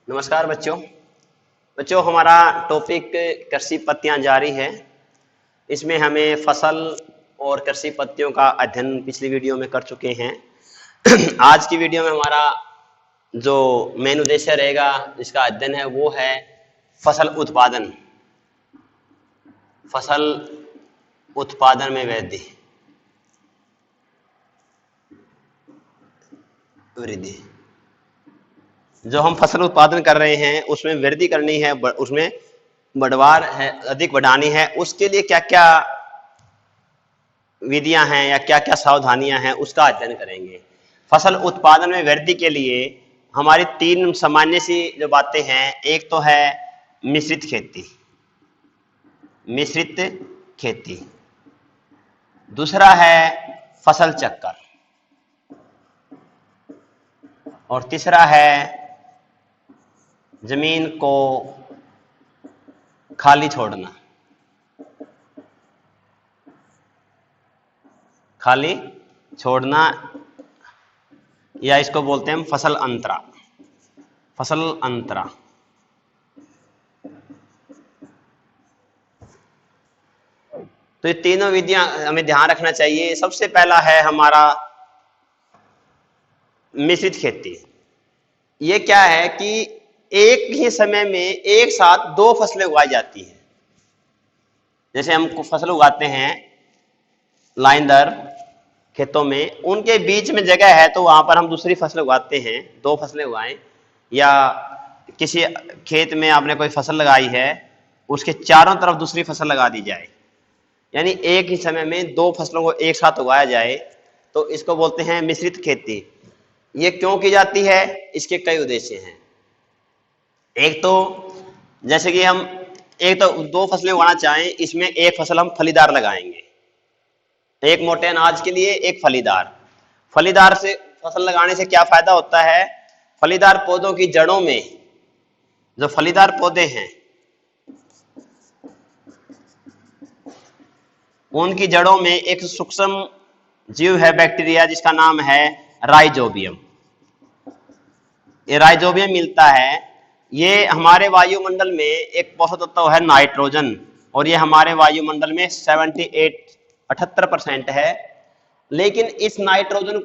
नमस्कार बच्चों हमारा टॉपिक कृषि पत्तियां जारी है। इसमें हमें फसल और कृषि पत्तियों का अध्ययन पिछली वीडियो में कर चुके हैं। आज की वीडियो में हमारा जो मेन उद्देश्य रहेगा जिसका अध्ययन है वो है फसल उत्पादन में वृद्धि। जो हम फसल उत्पादन कर रहे हैं उसमें वृद्धि करनी है, उसमें बढ़वार है, अधिक बढ़ानी है, उसके लिए क्या क्या विधियां हैं या क्या क्या सावधानियां हैं उसका अध्ययन करेंगे। फसल उत्पादन में वृद्धि के लिए हमारी तीन सामान्य सी जो बातें हैं, एक तो है मिश्रित खेती, दूसरा है फसल चक्कर और तीसरा है जमीन को खाली छोड़ना या इसको बोलते हैं हम फसल अंतरा। तो ये तीनों विधियां हमें ध्यान रखना चाहिए। सबसे पहला है हमारा मिश्रित खेती। ये क्या है कि एक ही समय में एक साथ दो फसलें उगाई जाती हैं। जैसे हम फसल उगाते हैं लाइनदार खेतों में, उनके बीच में जगह है तो वहां पर हम दूसरी फसल उगाते हैं, दो फसलें उगाएं, या किसी खेत में आपने कोई फसल लगाई है उसके चारों तरफ दूसरी फसल लगा दी जाए, यानी एक ही समय में दो फसलों को एक साथ उगाया जाए, तो इसको बोलते हैं मिश्रित खेती। ये क्यों की जाती है? इसके कई उद्देश्य हैं। एक तो जैसे कि हम एक तो दो फसलें उगाना चाहें, इसमें एक फसल हम फलीदार लगाएंगे, एक मोटे अनाज के लिए एक फलीदार से फसल लगाने से क्या फायदा होता है? फलीदार पौधों की जड़ों में, जो फलीदार पौधे हैं उनकी जड़ों में एक सूक्ष्म जीव है, बैक्टीरिया, जिसका नाम है राइजोबियम। ये राइजोबियम मिलता है। ये हमारे वायुमंडल में एक पोषक तत्व है नाइट्रोजन, और ये हमारे वायुमंडल में 78% है। लेकिन इस नाइट्रोजन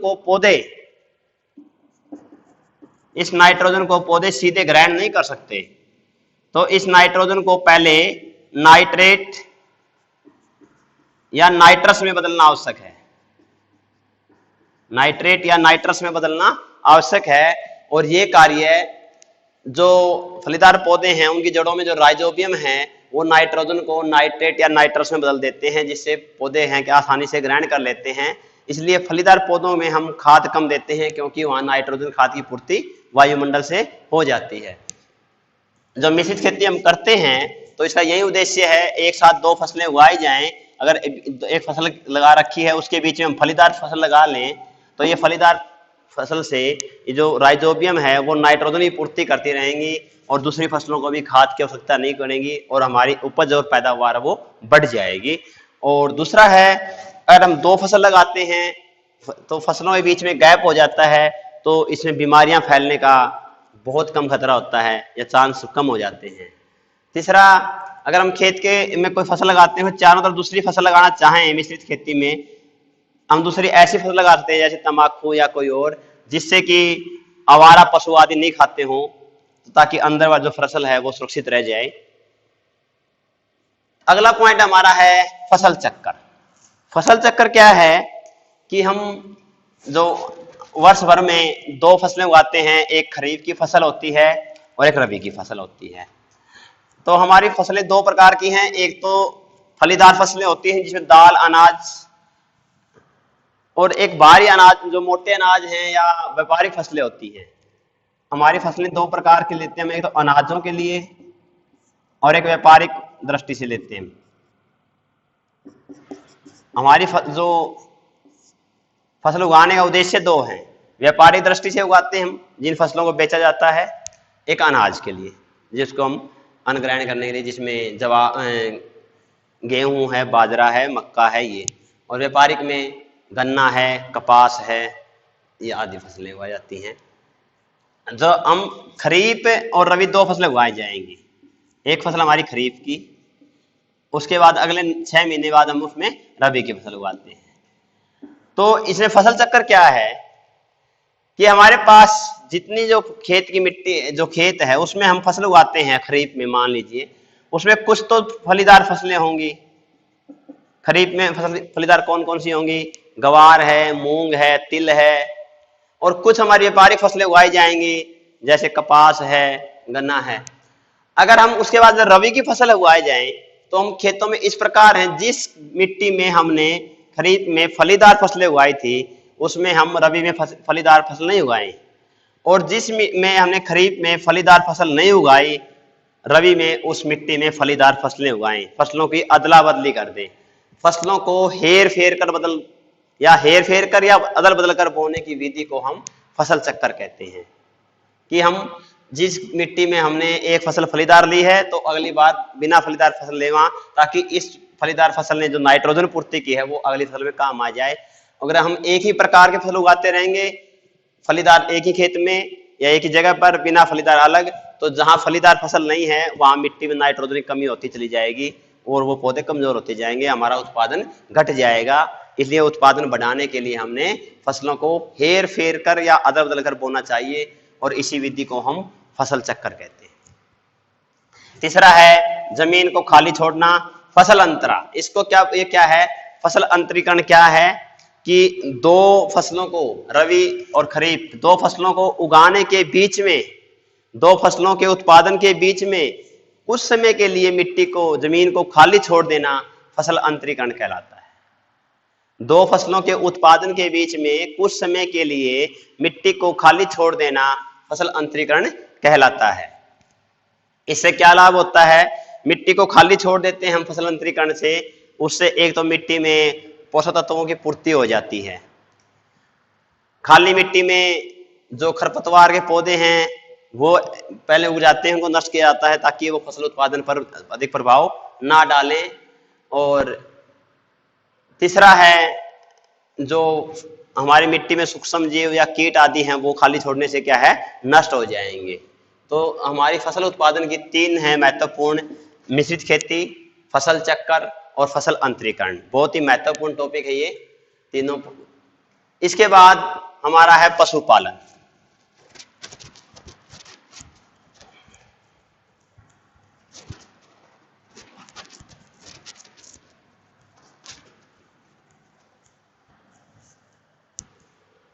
को पौधे सीधे ग्रहण नहीं कर सकते, तो इस नाइट्रोजन को पहले नाइट्रेट या नाइट्रस में बदलना आवश्यक है। और ये कार्य जो फलीदार पौधे हैं उनकी जड़ों में जो राइजोबियम है वो नाइट्रोजन को नाइट्रेट या नाइट्रस में बदल देते हैं, जिससे पौधे हैं कि आसानी से ग्रहण कर लेते हैं। इसलिए फलीदार पौधों में हम खाद कम देते हैं, क्योंकि वहां नाइट्रोजन खाद की पूर्ति वायुमंडल से हो जाती है। जब मिश्रित खेती हम करते हैं तो इसका यही उद्देश्य है, एक साथ दो फसलें उगाई जाएं। अगर एक फसल लगा रखी है उसके बीच में हम फलीदार फसल लगा लें, तो ये फलीदार फसल से ये जो राइजोबियम है वो नाइट्रोजन की पूर्ति करती रहेंगी और दूसरी फसलों को भी खाद की आवश्यकता नहीं करेंगी और हमारी उपज और पैदावार वो बढ़ जाएगी। और दूसरा है, अगर हम दो फसल लगाते हैं तो फसलों के बीच में गैप हो जाता है, तो इसमें बीमारियां फैलने का बहुत कम खतरा होता है या चांस कम हो जाते हैं। तीसरा, अगर हम खेत के में कोई फसल लगाते हैं, चारों तरफ दूसरी फसल लगाना चाहें मिश्रित खेती में, हम दूसरी ऐसी फसल लगा सकते हैं जैसे तंबाकू या कोई और, जिससे कि आवारा पशु आदि नहीं खाते हों, ताकि अंदर वाला जो फसल है वो सुरक्षित रह जाए। अगला पॉइंट हमारा है फसल चक्कर क्या है कि हम जो वर्ष भर में दो फसलें उगाते हैं, एक खरीफ की फसल होती है और एक रबी की फसल होती है। तो हमारी फसलें दो प्रकार की हैं, एक तो फलीदार फसलें होती हैं जिसमें दाल, अनाज, और एक बाहरी अनाज जो मोटे अनाज हैं या व्यापारिक फसलें होती हैं। हमारी फसलें दो प्रकार की लेते हैं, एक तो अनाजों के लिए और एक व्यापारिक दृष्टि से लेते हैं। हमारी जो फसल उगाने का उद्देश्य दो हैं। व्यापारिक दृष्टि से उगाते हैं हम जिन फसलों को बेचा जाता है, एक अनाज के लिए जिसको हम अन्न ग्रहण करने के लिए, जिसमें गेहूं है, बाजरा है, मक्का है ये, और व्यापारिक में गन्ना है, कपास है, ये आदि फसलें उगाई जाती हैं। जो हम खरीफ और रबी दो फसलें उगाई जाएंगी। एक फसल हमारी खरीफ की, उसके बाद अगले 6 महीने बाद हम उसमें रबी की फसल उगाते हैं। तो इसमें फसल चक्कर क्या है कि हमारे पास जितनी जो खेत की मिट्टी, जो खेत है उसमें हम फसल उगाते हैं खरीफ में, मान लीजिए उसमें कुछ तो फलीदार फसलें होंगी। खरीफ में फसल फलीदार कौन कौन सी होंगी? गवार है, मूंग है, तिल है, और कुछ हमारी व्यापारिक फसलें उगाई जाएंगी जैसे कपास है, गन्ना है। अगर हम उसके बाद रबी की फसल उगाए जाएं तो हम खेतों में इस प्रकार हैं, जिस मिट्टी में हमने खरीफ में फलीदार फसलें उगाई थी उसमें हम रबी में फलीदार फसल नहीं उगाएं, और जिस में हमने खरीफ में फलीदार फसल नहीं उगाई रबी में उस मिट्टी में फलीदार फसलें उगाएं। फसलों की अदला बदली कर दें, फसलों को हेर फेर कर या अदल बदल कर बोने की विधि को हम फसल चक्कर कहते हैं। कि हम जिस मिट्टी में हमने एक फसल फलीदार ली है तो अगली बार बिना फलीदार फसल ले वहां, ताकि इस फलीदार फसल ने जो नाइट्रोजन पूर्ति की है वो अगली फसल में काम आ जाए। अगर हम एक ही प्रकार के फसल उगाते रहेंगे, फलीदार एक ही खेत में या एक ही जगह पर, बिना फलीदार अलग, तो जहां फलीदार फसल नहीं है वहां मिट्टी में नाइट्रोजन की कमी होती चली जाएगी और वो पौधे कमजोर होते जाएंगे, हमारा उत्पादन घट जाएगा। इसलिए उत्पादन बढ़ाने के लिए हमने फसलों को हेर फेर कर या अदल बदल कर बोना चाहिए, और इसी विधि को हम फसल चक्कर कहते हैं। तीसरा है जमीन को खाली छोड़ना, फसल अंतरा। इसको ये क्या है? फसल अंतरीकरण क्या है कि दो फसलों को, रबी और खरीफ दो फसलों को उगाने के बीच में, दो फसलों के उत्पादन के बीच में कुछ समय के लिए मिट्टी को, जमीन को खाली छोड़ देना फसल अंतरीकरण कहलाता है। दो फसलों के उत्पादन के बीच में कुछ समय के लिए मिट्टी को खाली छोड़ देना फसल अंतरीकरण कहलाता है। इससे क्या लाभ होता है? मिट्टी को खाली छोड़ देते हैं हम फसल अंतरीकरण से, उससे एक तो मिट्टी में पोषक तत्वों की पूर्ति हो जाती है। खाली मिट्टी में जो खरपतवार के पौधे हैं वो पहले उग जाते हैं, उनको नष्ट किया जाता है ताकि वो फसल उत्पादन पर अधिक प्रभाव ना डालें। और तीसरा है जो हमारी मिट्टी में सूक्ष्म जीव या कीट आदि हैं वो खाली छोड़ने से क्या है? नष्ट हो जाएंगे। तो हमारी फसल उत्पादन की 3 है महत्वपूर्ण: मिश्रित खेती, फसल चक्कर और फसल अंतरीकरण। बहुत ही महत्वपूर्ण टॉपिक है ये तीनों। इसके बाद हमारा है पशुपालन।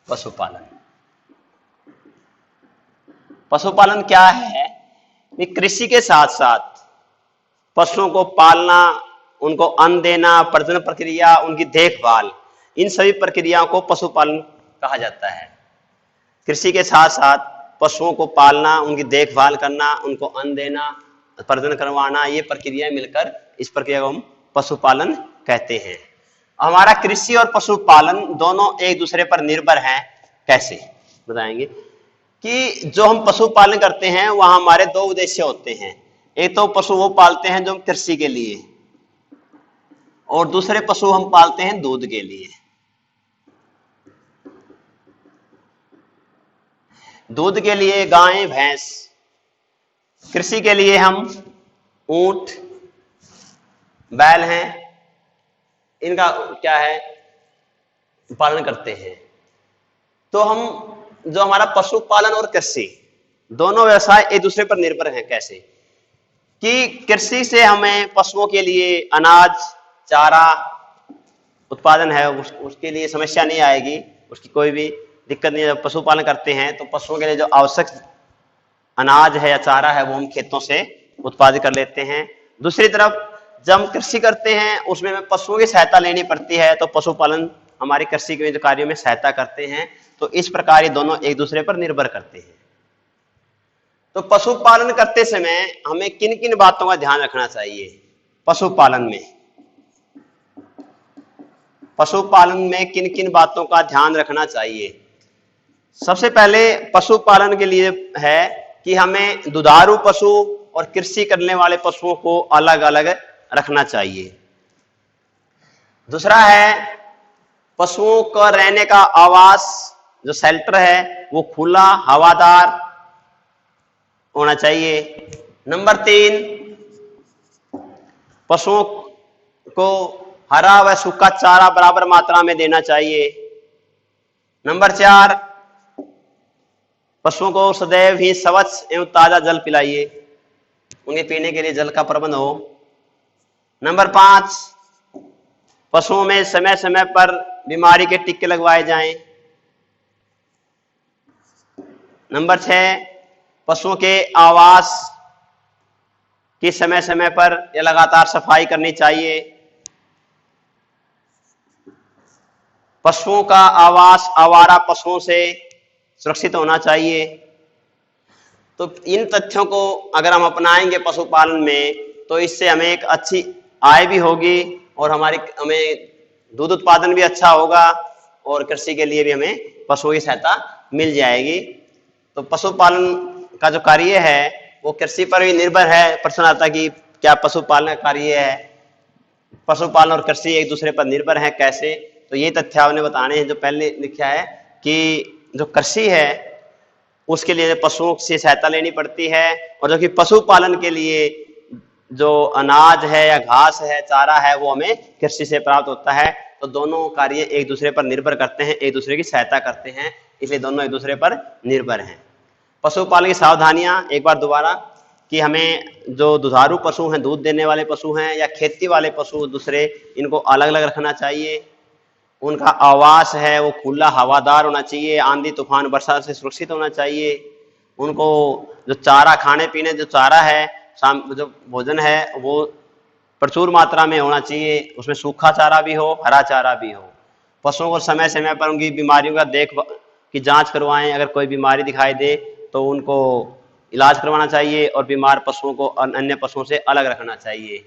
पशुपालन, पशुपालन क्या है? कृषि के साथ साथ पशुओं को पालना, उनको अन्न देना, प्रजनन प्रक्रिया, उनकी देखभाल, इन सभी प्रक्रियाओं को पशुपालन कहा जाता है। कृषि के साथ साथ पशुओं को पालना, उनकी देखभाल करना, उनको अन्न देना, प्रजनन करवाना, ये प्रक्रियाएं मिलकर इस प्रक्रिया को हम पशुपालन कहते हैं। हमारा कृषि और पशुपालन दोनों एक दूसरे पर निर्भर हैं। कैसे बताएंगे? कि जो हम पशुपालन करते हैं वहां हमारे 2 उद्देश्य होते हैं। एक तो पशु वो पालते हैं जो हम कृषि के लिए, और दूसरे पशु हम पालते हैं दूध के लिए। दूध के लिए गाय, भैंस, कृषि के लिए हम ऊंट, बैल हैं, इनका क्या है? पालन करते हैं। तो हम जो हमारा पशुपालन और कृषि दोनों व्यवसाय एक दूसरे पर निर्भर हैं। कैसे? कि कृषि से हमें पशुओं के लिए अनाज, चारा उत्पादन है, उसके लिए समस्या नहीं आएगी, उसकी कोई भी दिक्कत नहीं है। जब पशुपालन करते हैं तो पशुओं के लिए जो आवश्यक अनाज है या चारा है वो हम खेतों से उत्पादित कर लेते हैं। दूसरी तरफ जब हम कृषि करते हैं उसमें हमें पशुओं की सहायता लेनी पड़ती है, तो पशुपालन हमारी कृषि के कार्यों में सहायता करते हैं। तो इस प्रकार ये दोनों एक दूसरे पर निर्भर करते हैं। तो पशुपालन करते समय हमें किन किन बातों का ध्यान रखना चाहिए? पशुपालन में किन किन बातों का ध्यान रखना चाहिए? सबसे पहले पशुपालन के लिए है कि हमें दुधारू पशु और कृषि करने वाले पशुओं को अलग अलग रखना चाहिए। दूसरा है पशुओं का रहने का आवास, जो शेल्टर है वो खुला, हवादार होना चाहिए। नंबर 3, पशुओं को हरा व सूखा चारा बराबर मात्रा में देना चाहिए। नंबर 4, पशुओं को सदैव ही स्वच्छ एवं ताजा जल पिलाइए, उनके पीने के लिए जल का प्रबंध हो। नंबर 5, पशुओं में समय समय पर बीमारी के टीके लगवाए जाएं। नंबर 6, पशुओं के आवास की समय समय पर या लगातार सफाई करनी चाहिए। पशुओं का आवास आवारा पशुओं से सुरक्षित होना चाहिए। तो इन तथ्यों को अगर हम अपनाएंगे पशुपालन में, तो इससे हमें एक अच्छी आय भी होगी और हमें दूध उत्पादन भी अच्छा होगा और कृषि के लिए भी हमें पशुओं की सहायता मिल जाएगी। तो पशुपालन का जो कार्य है वो कृषि पर भी निर्भर है। प्रश्न आता कि क्या पशुपालन का कार्य है, पशुपालन और कृषि एक दूसरे पर निर्भर है कैसे? तो ये तथ्य आपने बताने हैं। जो पहले लिखा है कि जो कृषि है उसके लिए पशुओं से सहायता लेनी पड़ती है, और जो कि पशुपालन के लिए जो अनाज है या घास है, चारा है, वो हमें कृषि से प्राप्त होता है। तो दोनों कार्य एक दूसरे पर निर्भर करते हैं, एक दूसरे की सहायता करते हैं, इसलिए दोनों एक दूसरे पर निर्भर हैं। पशुपालन की सावधानियां एक बार दोबारा, कि हमें जो दुधारू पशु हैं, दूध देने वाले पशु हैं, या खेती वाले पशु दूसरे, इनको अलग अलग रखना चाहिए। उनका आवास है वो खुला हवादार होना चाहिए, आंधी तूफान वर्षा से सुरक्षित होना चाहिए। उनको जो चारा, खाने पीने जो चारा है, जो भोजन है, वो प्रचुर मात्रा में होना चाहिए। उसमें सूखा चारा भी हो, हरा चारा भी हो। पशुओं को समय समय पर उनकी बीमारियों का की जांच करवाएं। अगर कोई बीमारी दिखाई दे तो उनको इलाज करवाना चाहिए, और बीमार पशुओं को अन्य पशुओं से अलग रखना चाहिए।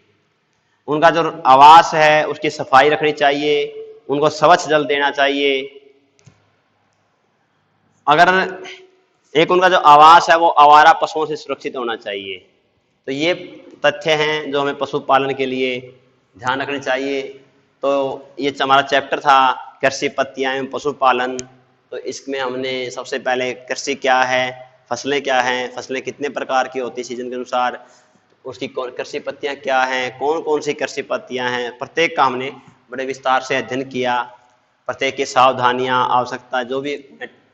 उनका जो आवास है उसकी सफाई रखनी चाहिए, उनको स्वच्छ जल देना चाहिए। अगर एक उनका जो आवास है वो आवारा पशुओं से सुरक्षित होना चाहिए। तो ये तथ्य हैं जो हमें पशुपालन के लिए ध्यान रखने चाहिए। तो ये हमारा चैप्टर था कृषि पत्तियां एवं पशुपालन। तो इसमें हमने सबसे पहले कृषि क्या है, फसलें क्या हैं, फसलें कितने प्रकार की होती है सीजन के अनुसार, उसकी कृषि पत्तियां क्या हैं, कौन कौन सी कृषि पत्तियां हैं, प्रत्येक का हमने बड़े विस्तार से अध्ययन किया। प्रत्येक की सावधानियां, आवश्यकता जो भी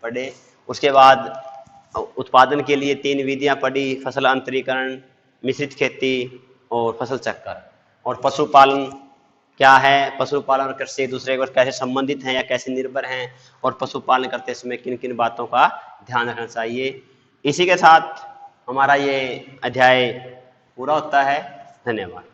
पढ़े। उसके बाद उत्पादन के लिए 3 विधियां पढ़ी, फसल अंतरीकरण, मिश्रित खेती और फसल चक्कर। और पशुपालन क्या है, पशुपालन और कृषि एक दूसरे को कैसे संबंधित हैं या कैसे निर्भर हैं, और पशुपालन करते समय किन किन बातों का ध्यान रखना चाहिए। इसी के साथ हमारा ये अध्याय पूरा होता है। धन्यवाद।